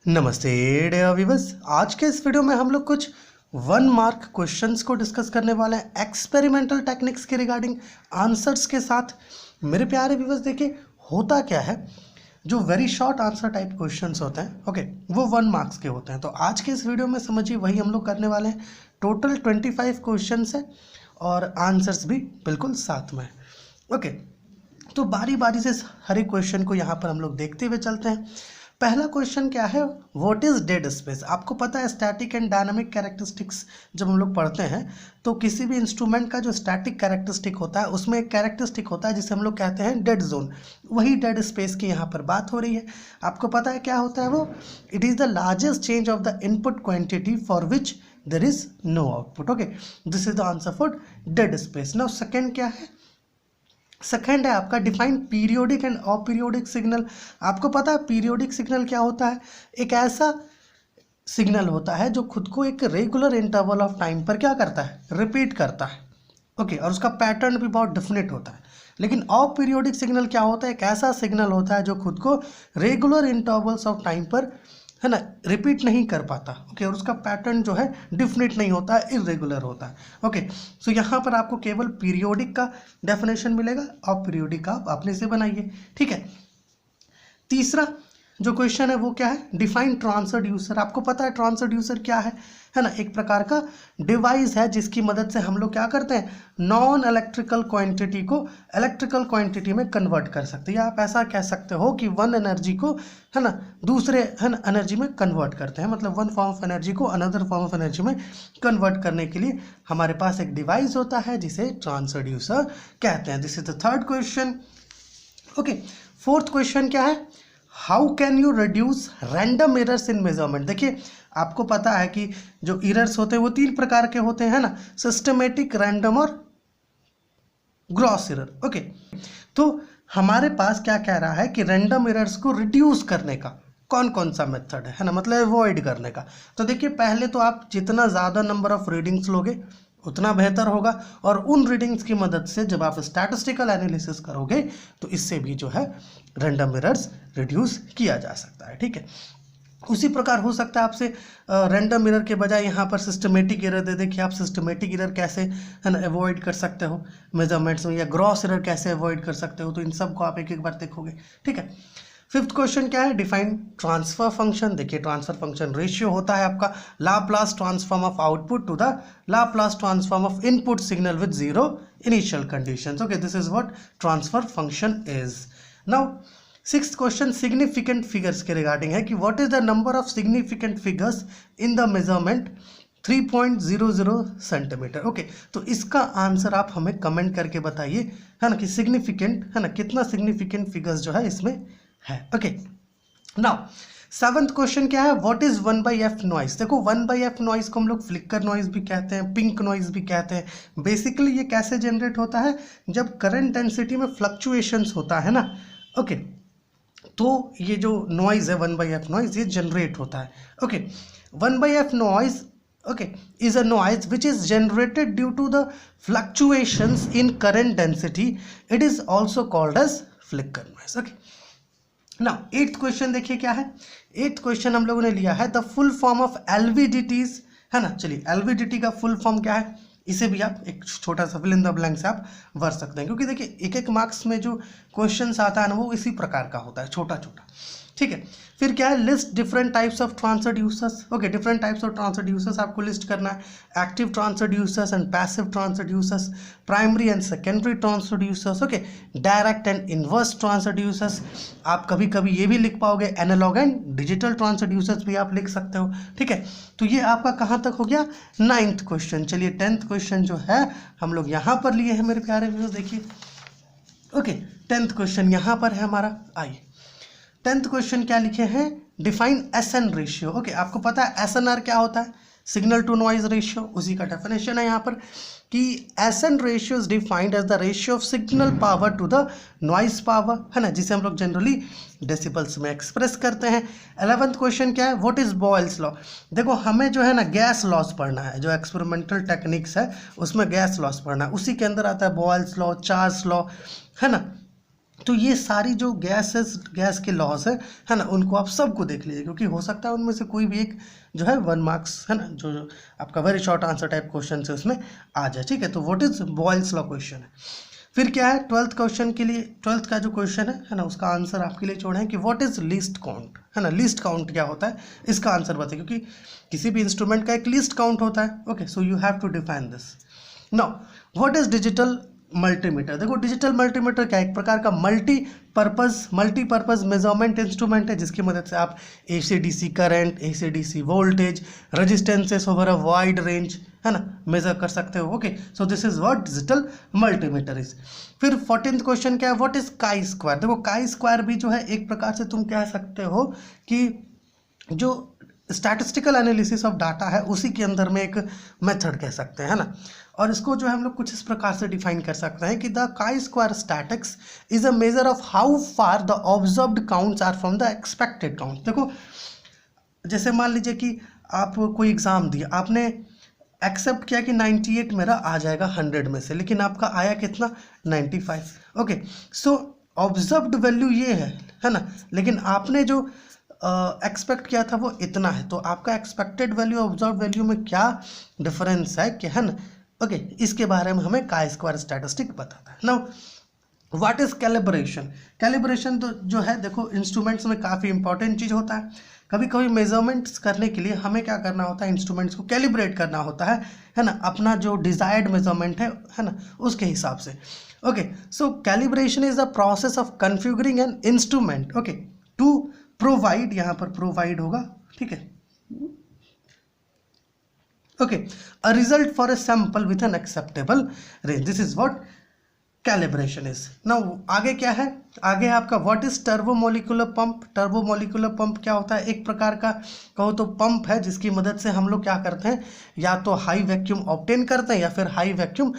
नमस्ते dear viewers. आज के इस वीडियो में हम लोग कुछ 1 मार्क क्वेश्चंस को डिस्कस करने वाले हैं एक्सपेरिमेंटल टेक्निक्स के रिगार्डिंग आंसर्स के साथ। मेरे प्यारे व्यूअर्स, देखिए होता क्या है, जो very short answer type questions होते हैं वो 1 मार्क्स के होते हैं। तो आज के इस वीडियो में समझिए वही हम लोग करने वाले हैं। टोटल 25 क्वेश्चंस है और आंसर्स भी बिल्कुल साथ में है। तो बारी बारी से हर एक क्वेश्चन को यहाँ पर हम लोग देखते हुए चलते हैं। पहला क्वेश्चन क्या है, व्हाट इज डेड स्पेस। आपको पता है स्टैटिक एंड डायनामिक कैरेक्टरिस्टिक्स जब हम लोग पढ़ते हैं तो किसी भी इंस्ट्रूमेंट का जो स्टैटिक कैरेक्टरिस्टिक होता है उसमें एक कैरेक्टरिस्टिक होता है जिसे हम लोग कहते हैं डेड जोन। वही डेड स्पेस की यहाँ पर बात हो रही है। आपको पता है क्या होता है वो, it is the largest change of the input quantity for which there is no output. This is the answer for dead space. Now second क्या है, सेकेंड है आपका define periodic and aperiodic signal. आपको पता है पीरियोडिक सिग्नल क्या होता है, एक ऐसा सिग्नल होता है जो खुद को एक रेगुलर इंटरवल ऑफ टाइम पर क्या करता है, रिपीट करता है। और उसका पैटर्न भी बहुत डिफिनेट होता है। लेकिन अपीरियोडिक सिग्नल क्या होता है, एक ऐसा सिग्नल होता है जो खुद को रेगुलर इंटरवल्स ऑफ टाइम पर है ना रिपीट नहीं कर पाता। और उसका पैटर्न जो है डिफिनेट नहीं होता है, इरेगुलर होता है। सो यहाँ पर आपको केवल पीरियोडिक का डेफिनेशन मिलेगा और पीरियोडिक का आप अपने से बनाइए। ठीक है, तीसरा जो क्वेश्चन है वो क्या है, डिफाइन ट्रांसड्यूसर। आपको पता है ट्रांसड्यूसर क्या है ना, एक प्रकार का डिवाइस है जिसकी मदद से हम लोग क्या करते हैं, नॉन इलेक्ट्रिकल क्वांटिटी को इलेक्ट्रिकल क्वांटिटी में कन्वर्ट कर सकते हैं। या आप ऐसा कह सकते हो कि वन एनर्जी को है ना दूसरे एनर्जी में कन्वर्ट करते हैं, मतलब वन फॉर्म ऑफ एनर्जी को अनदर फॉर्म ऑफ एनर्जी में कन्वर्ट करने के लिए हमारे पास एक डिवाइस होता है जिसे ट्रांसड्यूसर कहते हैं। This is the third question. Fourth question क्या है, how can you reduce random errors in measurement. देखिए आपको पता है कि जो एरर्स होते हैं वो 3 प्रकार के होते हैं ना, सिस्टमेटिक, रैंडम और ग्रॉस एरर। तो हमारे पास क्या कह रहा है कि रैंडम एरर्स को रिड्यूस करने का कौन कौन सा मेथड है ना, मतलब अवॉइड करने का। तो देखिए पहले तो आप जितना ज़्यादा नंबर ऑफ रीडिंग्स लोगे उतना बेहतर होगा, और उन रीडिंग्स की मदद से जब आप स्टैटिस्टिकल एनालिसिस करोगे तो इससे भी जो है रैंडम एरर्स रिड्यूस किया जा सकता है। ठीक है, उसी प्रकार हो सकता है आपसे रैंडम एरर के बजाय यहाँ पर सिस्टमेटिक एरर दे दे कि आप सिस्टमेटिक एरर कैसे है ना अवॉइड कर सकते हो मेजरमेंट्स में, या ग्रॉस एरर कैसे अवॉइड कर सकते हो। तो इन सब को आप एक एक बार देखोगे। ठीक है, फिफ्थ क्वेश्चन क्या है, डिफाइन ट्रांसफर फंक्शन। देखिए ट्रांसफर फंक्शन रेशियो होता है आपका Laplace transform of output to the Laplace transform of input signal with zero initial conditions. This is what transfer function is. Now sixth question significant figures के regarding है कि what is the number of significant figures in the measurement 3.00 centimetre. तो इसका answer आप हमें comment करके बताइए है ना कि सिग्निफिकेंट है ना कितना सिग्निफिकेंट फिगर्स जो है इसमें है। नाउ सेवंथ क्वेश्चन क्या है, व्हाट इज 1/f नॉइज। देखो 1/f नॉइज को हम लोग फ्लिकर नॉइज भी कहते हैं, पिंक नॉइज भी कहते हैं। बेसिकली ये कैसे जनरेट होता है, जब करंट डेंसिटी में फ्लक्चुएशंस होता है ना। तो ये जो नॉइज है 1/f नॉइज ये जनरेट होता है। 1/f noise is a noise which is generated due to the fluctuations in current density. It is also called as flicker noise. Now 8th question देखिए क्या है, 8th क्वेश्चन हम लोगों ने लिया है द फुल फॉर्म ऑफ एलवीडीटीज है ना। चलिए एलवीडीटी का फुल फॉर्म क्या है, इसे भी आप एक छोटा सा फिल इन द ब्लैंक से आप भर सकते हैं, क्योंकि देखिए एक एक मार्क्स में जो क्वेश्चंस आता है ना वो इसी प्रकार का होता है, छोटा छोटा। ठीक है, फिर क्या है, list different types of transducers. Different types of transducers आपको लिस्ट करना है। Active transducers and passive transducers, primary and secondary transducers, direct and inverse transducers. आप कभी कभी ये भी लिख पाओगे, एनालॉग एंड डिजिटल ट्रांसड्यूसर्स भी आप लिख सकते हो। ठीक है, तो ये आपका कहाँ तक हो गया, 9th क्वेश्चन। चलिए 10th क्वेश्चन जो है हम लोग यहाँ पर लिए हैं मेरे प्यारे व्यूअर्स। देखिए 10th क्वेश्चन यहाँ पर है हमारा। आइए 10th क्वेश्चन क्या लिखे हैं, डिफाइन SN रेशियो। आपको पता है SNR क्या होता है, सिग्नल टू नॉइज रेशियो, उसी का डेफिनेशन है यहाँ पर कि SN ratio is defined as the ratio of signal power to the noise power है ना, जिसे हम लोग जनरली डेसिबल्स में एक्सप्रेस करते हैं। 11th क्वेश्चन क्या है, व्हाट इज बॉयल्स लॉ। देखो हमें जो है ना गैस लॉस पढ़ना है, जो एक्सपेरिमेंटल टेक्निक्स है उसमें गैस लॉस पढ़ना है, उसी के अंदर आता है बॉयल्स लॉ, चार्ल्स लॉ है ना। तो ये सारी जो गैस के लॉज है ना, उनको आप सबको देख लीजिए, क्योंकि हो सकता है उनमें से कोई भी एक जो है 1 मार्क्स है ना, जो आपका very short answer type question है उसमें आ जाए, ठीक है। तो what is Boyle's law question है। फिर क्या है 12th क्वेश्चन के लिए, 12th का जो क्वेश्चन है ना, उसका आंसर आपके लिए छोड़ा है कि व्हाट इज लीस्ट काउंट, है ना। लीस्ट काउंट क्या होता है, इसका आंसर बताइए, क्योंकि किसी भी इंस्ट्रूमेंट का एक लीस्ट काउंट होता है। Okay, so you have to define this. Now what is digital multimeter. देखो डिजिटल मल्टीमीटर क्या है, एक प्रकार का मल्टीपर्पज मेजरमेंट इंस्ट्रूमेंट है, जिसकी मदद से आप AC/DC current, AC/DC voltage, resistances over a wide range, है ना, मेजर कर सकते हो। Okay, so this is what digital multimeter is. फिर 14th क्वेश्चन क्या है, व्हाट इज काई स्क्वायर। देखो काई स्क्वायर भी जो है एक प्रकार से तुम कह सकते हो कि जो स्टैटिस्टिकल एनालिसिस ऑफ डाटा है उसी के अंदर में एक मेथड कह सकते हैं, है ना। और इसको जो है हम लोग कुछ इस प्रकार से डिफाइन कर सकते हैं कि the chi square statistics is a measure of how far the observed counts are from the expected count. देखो जैसे मान लीजिए कि आप कोई एग्ज़ाम दिया, आपने एक्सेप्ट किया कि 98 मेरा आ जाएगा 100 में से, लेकिन आपका आया कितना 95। ओके, सो ऑब्जर्व्ड वैल्यू ये है ना, लेकिन आपने जो एक्सपेक्ट किया था वो इतना है, तो आपका एक्सपेक्टेड वैल्यू ऑब्जर्व वैल्यू में क्या डिफरेंस है कि, है ना। ओके, इसके बारे में हमें काई स्क्वायर स्टैटिस्टिक बताता है। Now what is calibration. Calibration तो जो है देखो इंस्ट्रूमेंट्स में काफ़ी इंपॉर्टेंट चीज़ होता है। कभी कभी मेजरमेंट्स करने के लिए हमें क्या करना होता है, इंस्ट्रूमेंट्स को कैलिब्रेट करना होता है ना, अपना जो डिजायर्ड मेजरमेंट है ना, उसके हिसाब से। Okay, so calibration is a process of configuring an instrument, okay, to provide, यहाँ पर प्रोवाइड होगा, ठीक है। Okay, a result for a sample with an acceptable range, this is what calibration is. Now आगे क्या है, आगे आपका what is turbomolecular pump. Turbomolecular pump क्या होता है, एक प्रकार का कहो तो पंप है जिसकी मदद से हम लोग क्या करते हैं, या तो हाई वैक्यूम ऑब्टेन करते हैं या फिर हाई वैक्यूम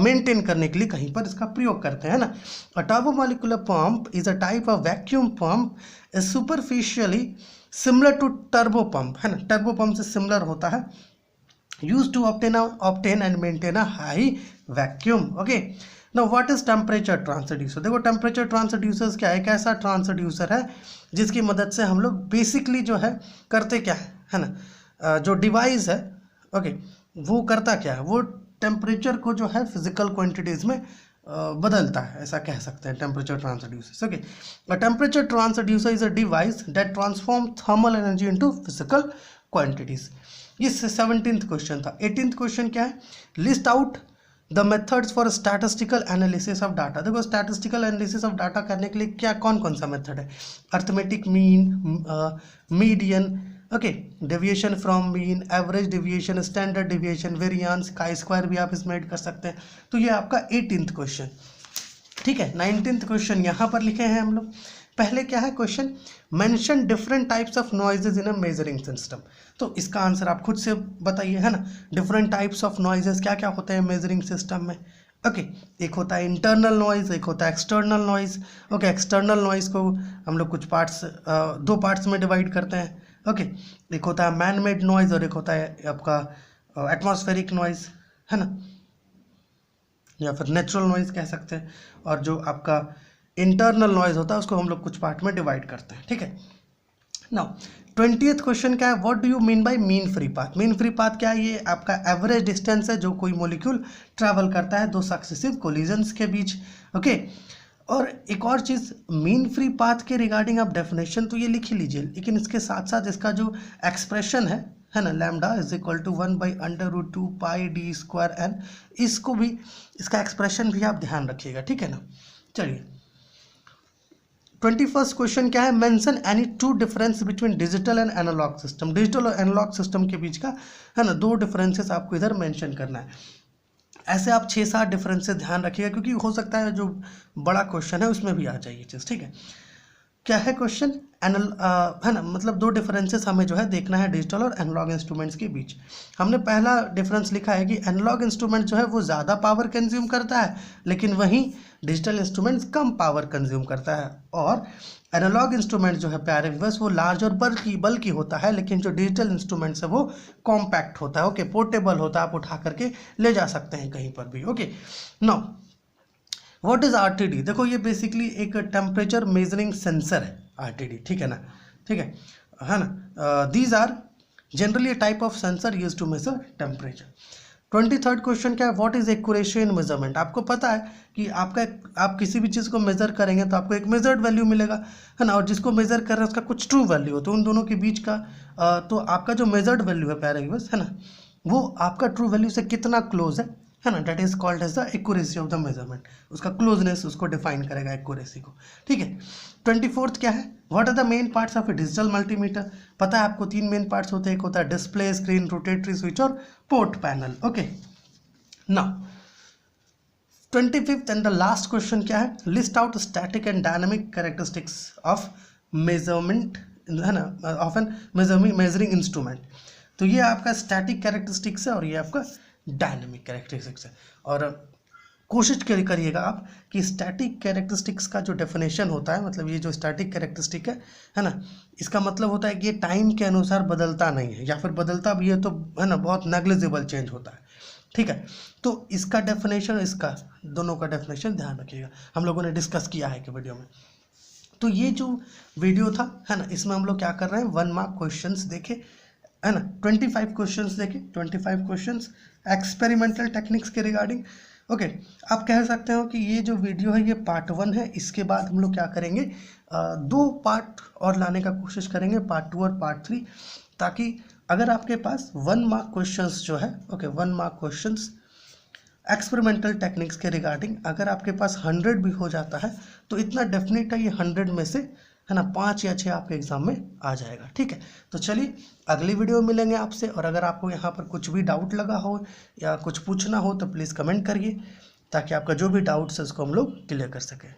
मेंटेन करने के लिए कहीं पर इसका प्रयोग करते हैं ना। A turbomolecular pump is a type of vacuum pump is superficially similar to turbo pump, है ना, टर्बो पंप से सिमिलर होता है, used to obtain and maintain a high vacuum. Okay, now what is temperature transducer। देखो temperature transducers क्या है, एक ऐसा ट्रांसड्यूसर है जिसकी मदद से हम लोग बेसिकली जो है करते क्या है ना, जो डिवाइस है, ओके, वो करता क्या है, वो टेम्परेचर को जो है फिजिकल क्वांटिटीज में बदलता है, ऐसा कह सकते हैं temperature transducer. Okay, a temperature transducer is a device that transform thermal energy into physical quantities. ये 17th क्वेश्चन था। 18th क्वेश्चन क्या है, list out the methods for statistical analysis of data. देखो स्टैटिस्टिकल एनालिसिस ऑफ डाटा करने के लिए क्या कौन कौन सा मेथड है, arithmetic mean, median, okay, deviation from mean, average deviation, standard deviation, variance, chi square भी आप इसमें ऐड कर सकते हैं। तो ये आपका 18th क्वेश्चन, ठीक है। 19th क्वेश्चन यहाँ पर लिखे हैं हम लोग। पहले क्या है question, mention different types of noises in a measuring system. तो इसका आंसर आप खुद से बताइए, है ना। डिफरेंट टाइप्स ऑफ नॉइजेज क्या क्या होते हैं मेजरिंग सिस्टम में। ओके, एक होता है इंटरनल नॉइज, एक होता है external noise. Okay, external noise को हम लोग कुछ पार्ट्स, 2 पार्ट्स में डिवाइड करते हैं। ओके, एक होता है मैन मेड नॉइज और एक होता है आपका एटमॉस्फेरिक नॉइज, है ना, या फिर नेचुरल नॉइज कह सकते हैं। और जो आपका इंटरनल नॉइज होता है उसको हम लोग कुछ पार्ट में डिवाइड करते हैं, ठीक है। नाउ 20th क्वेश्चन क्या है, what do you mean by mean free path. Mean free path क्या है, ये आपका एवरेज डिस्टेंस है जो कोई मॉलिक्यूल ट्रैवल करता है 2 सक्सेसिव कोलिजन्स के बीच। ओके, और एक और चीज़, मीन फ्री पाथ के रिगार्डिंग आप डेफिनेशन तो ये लिख ही लीजिए, लेकिन इसके साथ साथ इसका जो एक्सप्रेशन है ना, lambda is equal to 1/√2 pi D square N, इसको भी, इसका एक्सप्रेशन भी आप ध्यान रखिएगा, ठीक है ना। चलिए 21st क्वेश्चन क्या है, mention any 2 difference between digital and analogue system. Digital और एनालॉग सिस्टम के बीच का, है ना, 2 डिफरेंसेस आपको इधर मेंशन करना है। ऐसे आप 6-7 डिफरेंसेस ध्यान रखिएगा, क्योंकि हो सकता है जो बड़ा क्वेश्चन है उसमें भी आ जाए ये चीज़, ठीक है। क्या है क्वेश्चन, है ना, मतलब 2 डिफरेंसेस हमें जो है देखना है डिजिटल और एनालॉग इंस्ट्रूमेंट्स के बीच। हमने पहला डिफरेंस लिखा है कि एनालॉग इंस्ट्रूमेंट जो है वो ज़्यादा पावर कंज्यूम करता है, लेकिन वहीं डिजिटल इंस्ट्रूमेंट्स कम पावर कंज्यूम करता है। और एनालॉग इंस्ट्रूमेंट जो है प्यारे व्यूअर्स वो लार्ज और बल्कि होता है, लेकिन जो डिजिटल इंस्ट्रूमेंट्स है वो कॉम्पैक्ट होता है, ओके, पोर्टेबल होता है, आप उठा करके ले जा सकते हैं कहीं पर भी। Okay, now what is RTD? देखो ये बेसिकली एक टेम्परेचर मेजरिंग सेंसर है आरटीडी, ठीक है ना, ठीक है ना। These are generally type of sensor use to measure temperature. 23rd question क्या है? What is accuracy in measurement? आपको पता है कि आप किसी भी चीज़ को मेजर करेंगे तो आपको एक मेजर्ड वैल्यू मिलेगा, है ना, और जिसको मेजर कर रहे हैं उसका कुछ ट्रू वैल्यू हो, तो उन दोनों के बीच का तो आपका जो मेजर्ड वैल्यू है प्यारे व्यूअर्स, है ना, वो आपका ट्रू वैल्यू से कितना क्लोज है ना, that is called as the accuracy of the measurement. उसका क्लोजनेस उसको डिफाइन करेगा एक्यूरेसी को, ठीक है। 24th क्या है? What are the main parts of a digital multimeter? पता है आपको 3 मेन पार्ट्स होते हैं, एक होता है डिस्प्ले, स्क्रीन, रोटेटरी स्विच और port panel. Okay, now 25th and the last question क्या है? List out static and dynamic characteristics of measurement, है ना, ऑफ एन मेजरिंग इंस्ट्रूमेंट। तो ये आपका स्टैटिक कैरेक्टरिस्टिक्स है और ये आपका डायनामिक कैरेक्टरिस्टिक्स है। और कोशिश करिएगा आप कि स्टैटिक कैरेक्टरिस्टिक्स का जो डेफिनेशन होता है, मतलब ये जो स्टैटिक कैरेक्टरिस्टिक है ना, इसका मतलब होता है कि ये टाइम के अनुसार बदलता नहीं है, या फिर बदलता भी है तो, है ना, बहुत नेग्लिजिबल चेंज होता है, ठीक है। तो इसका डेफिनेशन, इसका दोनों का डेफिनेशन ध्यान रखिएगा, हम लोगों ने डिस्कस किया है कि वीडियो में। तो ये जो वीडियो था, है ना, इसमें हम लोग क्या कर रहे हैं, 1 मार्क क्वेश्चंस देखे, है ना, 25 क्वेश्चंस देखे, 25 क्वेश्चंस एक्सपेरिमेंटल टेक्निक्स के रिगार्डिंग। ओके, आप कह सकते हो कि ये जो वीडियो है ये पार्ट 1 है। इसके बाद हम लोग क्या करेंगे, 2 पार्ट और लाने का कोशिश करेंगे, पार्ट 2 और पार्ट 3, ताकि अगर आपके पास 1 मार्क क्वेश्चंस जो है, okay, 1 mark questions experimental techniques के रिगार्डिंग अगर आपके पास 100 भी हो जाता है तो इतना डेफिनेट है ये 100 में से, है ना, 5 या 6 आपके एग्जाम में आ जाएगा, ठीक है। तो चलिए अगली वीडियो में मिलेंगे आपसे, और अगर आपको यहाँ पर कुछ भी डाउट लगा हो या कुछ पूछना हो तो प्लीज़ कमेंट करिए, ताकि आपका जो भी डाउट्स है उसको हम लोग क्लियर कर सकें।